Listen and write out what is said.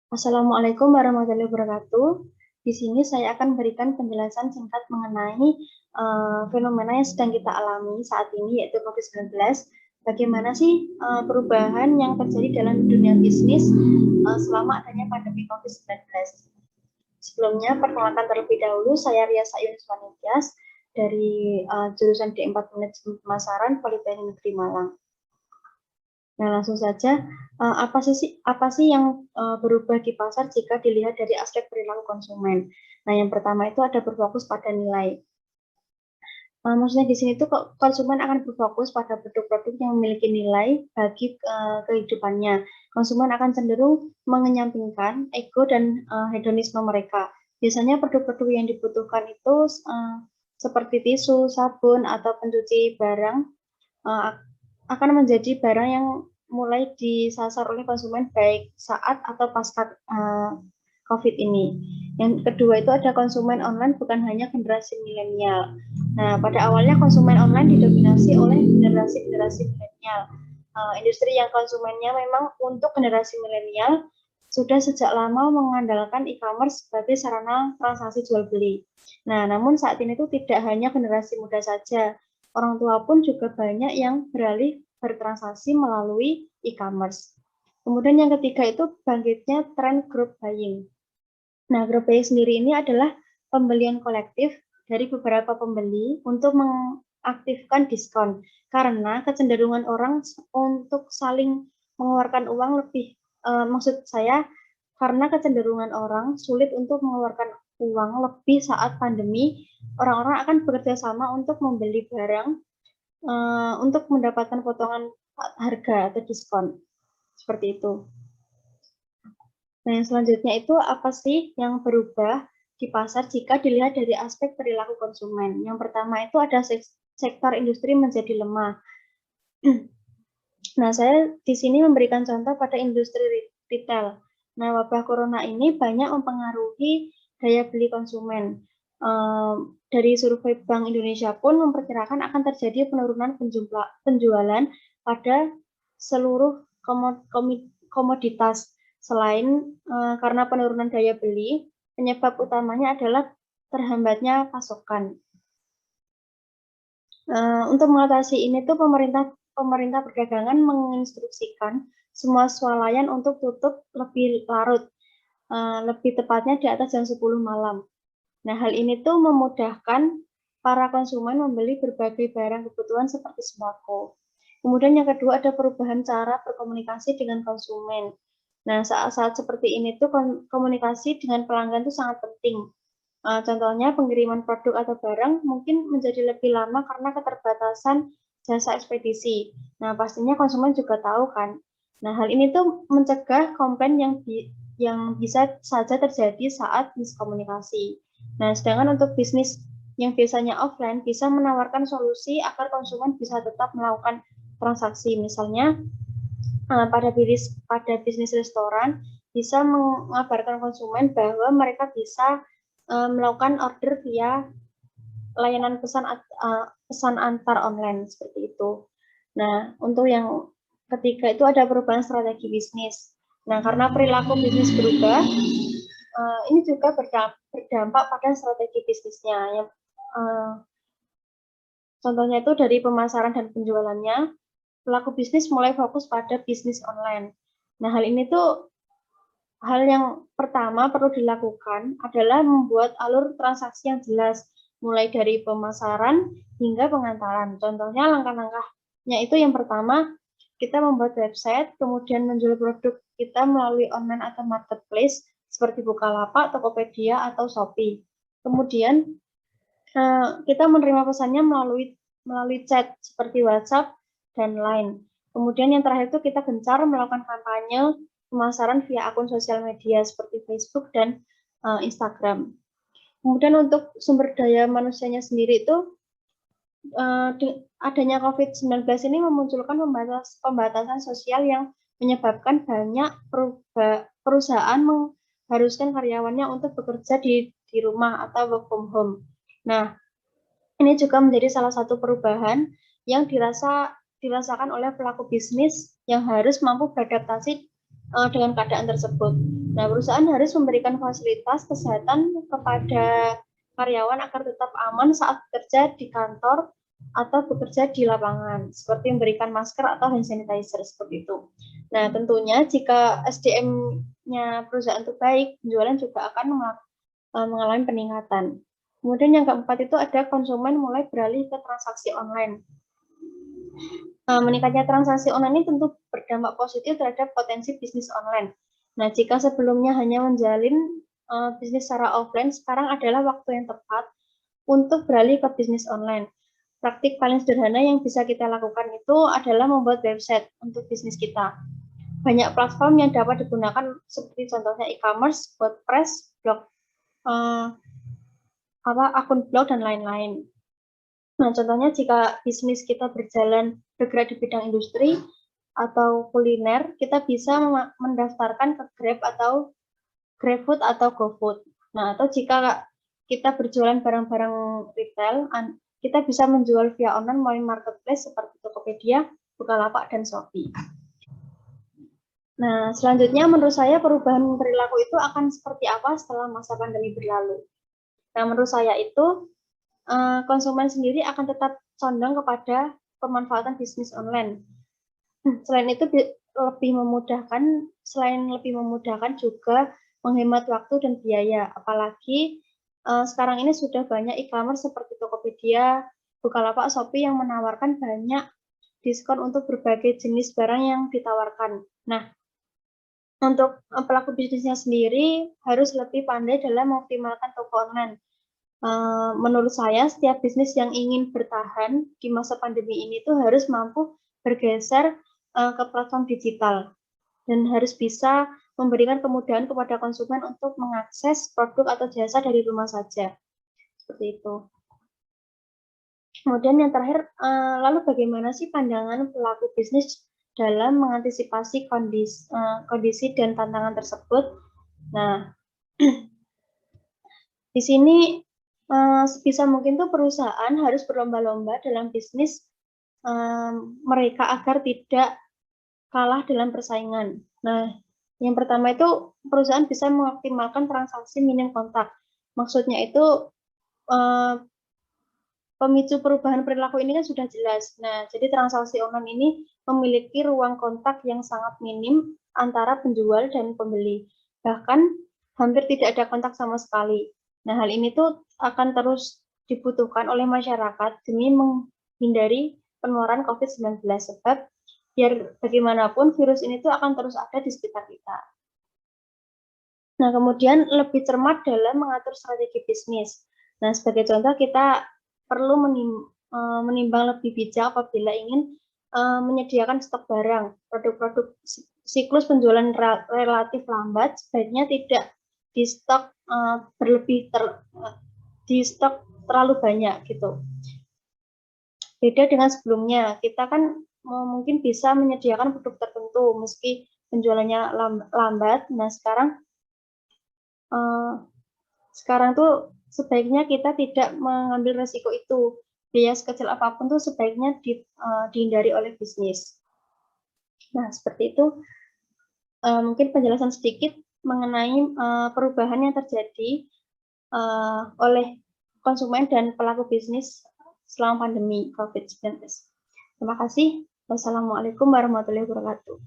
Assalamualaikum warahmatullahi wabarakatuh. Di sini saya akan berikan penjelasan singkat mengenai fenomena yang sedang kita alami saat ini, yaitu COVID-19. Bagaimana sih perubahan yang terjadi dalam dunia bisnis selama adanya pandemi COVID-19? Sebelumnya, perkenalkan terlebih dahulu, saya Ria Sayunis Wanitias dari jurusan D4 Manajemen Pemasaran Politeknik Negeri Malang. Nah, langsung saja, apa sih yang berubah di pasar jika dilihat dari aspek perilaku konsumen? Nah, yang pertama itu ada berfokus pada nilai. Maksudnya di sini tuh konsumen akan berfokus pada produk-produk yang memiliki nilai bagi kehidupannya. Konsumen akan cenderung mengenyampingkan ego dan hedonisme mereka. Biasanya produk-produk yang dibutuhkan itu seperti tisu, sabun, atau pencuci barang akan menjadi barang yang mulai disasar oleh konsumen baik saat atau pasca COVID ini. Yang kedua itu ada konsumen online bukan hanya generasi milenial. Nah, pada awalnya konsumen online didominasi oleh generasi milenial. Industri yang konsumennya memang untuk generasi milenial sudah sejak lama mengandalkan e-commerce sebagai sarana transaksi jual beli. Nah, namun saat ini itu tidak hanya generasi muda saja, orang tua pun juga banyak yang beralih bertransaksi melalui e-commerce. Kemudian yang ketiga itu bangkitnya tren group buying. Nah, group buying sendiri ini adalah pembelian kolektif dari beberapa pembeli untuk mengaktifkan diskon karena kecenderungan orang untuk saling mengeluarkan uang lebih maksud saya karena kecenderungan orang sulit untuk mengeluarkan uang lebih saat pandemi, orang-orang akan bekerja sama untuk membeli barang untuk mendapatkan potongan harga atau diskon, seperti itu. Nah, yang selanjutnya itu apa sih yang berubah di pasar jika dilihat dari aspek perilaku konsumen? Yang pertama itu ada sektor industri menjadi lemah. Nah, saya di sini memberikan contoh pada industri retail. Nah, wabah corona ini banyak mempengaruhi daya beli konsumen. Dari survei Bank Indonesia pun memperkirakan akan terjadi penurunan penjualan pada seluruh komoditas. Selain karena penurunan daya beli, penyebab utamanya adalah terhambatnya pasokan. Untuk mengatasi ini tuh pemerintah perdagangan menginstruksikan semua swalayan untuk tutup lebih larut, lebih tepatnya di atas jam 10 malam. Nah, hal ini tuh memudahkan para konsumen membeli berbagai barang kebutuhan seperti sembako. Kemudian yang kedua ada perubahan cara berkomunikasi dengan konsumen. Nah, saat-saat seperti ini tuh komunikasi dengan pelanggan tuh sangat penting. Contohnya pengiriman produk atau barang mungkin menjadi lebih lama karena keterbatasan jasa ekspedisi. Nah, pastinya konsumen juga tahu kan. Nah, hal ini tuh mencegah komplain yang bisa saja terjadi saat miskomunikasi. Nah, sedangkan untuk bisnis yang biasanya offline bisa menawarkan solusi agar konsumen bisa tetap melakukan transaksi. Misalnya pada bisnis restoran bisa mengabarkan konsumen bahwa mereka bisa melakukan order via layanan pesan antar online seperti itu. Nah, untuk yang ketiga itu ada perubahan strategi bisnis. Nah, karena perilaku bisnis berubah, ini juga berdampak pada strategi bisnisnya. Contohnya itu dari pemasaran dan penjualannya, pelaku bisnis mulai fokus pada bisnis online. Nah, hal yang pertama perlu dilakukan adalah membuat alur transaksi yang jelas, mulai dari pemasaran hingga pengantaran. Contohnya langkah-langkahnya itu yang pertama, kita membuat website, kemudian menjual produk kita melalui online atau marketplace, seperti Bukalapak, Tokopedia, atau Shopee. Kemudian, kita menerima pesannya melalui chat, seperti WhatsApp dan Line. Kemudian yang terakhir itu kita gencar melakukan kampanye pemasaran via akun sosial media seperti Facebook dan Instagram. Kemudian untuk sumber daya manusianya sendiri itu adanya COVID-19 ini memunculkan pembatasan sosial yang menyebabkan banyak perusahaan mengharuskan karyawannya untuk bekerja di rumah atau work from home. Nah, ini juga menjadi salah satu perubahan yang dirasakan oleh pelaku bisnis yang harus mampu beradaptasi dengan keadaan tersebut. Nah, perusahaan harus memberikan fasilitas kesehatan kepada karyawan agar tetap aman saat bekerja di kantor atau bekerja di lapangan, seperti memberikan masker atau hand sanitizer seperti itu. Nah, tentunya jika SDM-nya perusahaan itu baik, penjualan juga akan mengalami peningkatan. Kemudian yang keempat itu ada konsumen mulai beralih ke transaksi online. Meningkatnya transaksi online ini tentu berdampak positif terhadap potensi bisnis online. Nah, jika sebelumnya hanya menjalin bisnis secara offline, sekarang adalah waktu yang tepat untuk beralih ke bisnis online. Praktik paling sederhana yang bisa kita lakukan itu adalah membuat website untuk bisnis kita. Banyak platform yang dapat digunakan seperti contohnya e-commerce, WordPress, blog, akun blog dan lain-lain. Nah, contohnya jika bisnis kita bergerak di bidang industri atau kuliner, kita bisa mendaftarkan ke Grab atau GrabFood atau GoFood. Nah, atau jika kita berjualan barang-barang retail, kita bisa menjual via online melalui marketplace seperti Tokopedia, Bukalapak, dan Shopee. Nah, selanjutnya menurut saya perubahan perilaku itu akan seperti apa setelah masa pandemi berlalu. Nah, menurut saya itu konsumen sendiri akan tetap condong kepada pemanfaatan bisnis online. Selain itu selain lebih memudahkan juga menghemat waktu dan biaya. Apalagi sekarang ini sudah banyak e-commerce seperti Tokopedia, Bukalapak, Shopee yang menawarkan banyak diskon untuk berbagai jenis barang yang ditawarkan. Nah, untuk pelaku bisnisnya sendiri harus lebih pandai dalam mengoptimalkan toko online. Menurut saya setiap bisnis yang ingin bertahan di masa pandemi ini tuh harus mampu bergeser ke platform digital dan harus bisa memberikan kemudahan kepada konsumen untuk mengakses produk atau jasa dari rumah saja. Seperti itu. Kemudian yang terakhir, lalu bagaimana sih pandangan pelaku bisnis dalam mengantisipasi kondisi dan tantangan tersebut? Nah, di sini sebisa mungkin tuh perusahaan harus berlomba-lomba dalam bisnis mereka agar tidak kalah dalam persaingan. Nah, yang pertama itu perusahaan bisa mengoptimalkan transaksi minim kontak. Maksudnya itu pemicu perubahan perilaku ini kan sudah jelas. Nah, jadi transaksi online ini memiliki ruang kontak yang sangat minim antara penjual dan pembeli. Bahkan hampir tidak ada kontak sama sekali. Nah, hal ini tuh akan terus dibutuhkan oleh masyarakat demi menghindari penularan COVID-19 sebab biar bagaimanapun virus ini tuh akan terus ada di sekitar kita. Nah, kemudian lebih cermat dalam mengatur strategi bisnis. Nah, sebagai contoh kita perlu menimbang lebih bijak apabila ingin menyediakan stok barang. Produk-produk siklus penjualan relatif lambat sebaiknya tidak di stok di stok terlalu banyak gitu. Beda dengan sebelumnya, kita kan mungkin bisa menyediakan produk tertentu meski penjualannya lambat. Nah, sekarang tuh sebaiknya kita tidak mengambil resiko itu. Biaya sekecil apapun tuh sebaiknya dihindari oleh bisnis. Nah, seperti itu mungkin penjelasan sedikit mengenai perubahan yang terjadi oleh konsumen dan pelaku bisnis selama pandemi COVID-19. Terima kasih. Wassalamualaikum warahmatullahi wabarakatuh.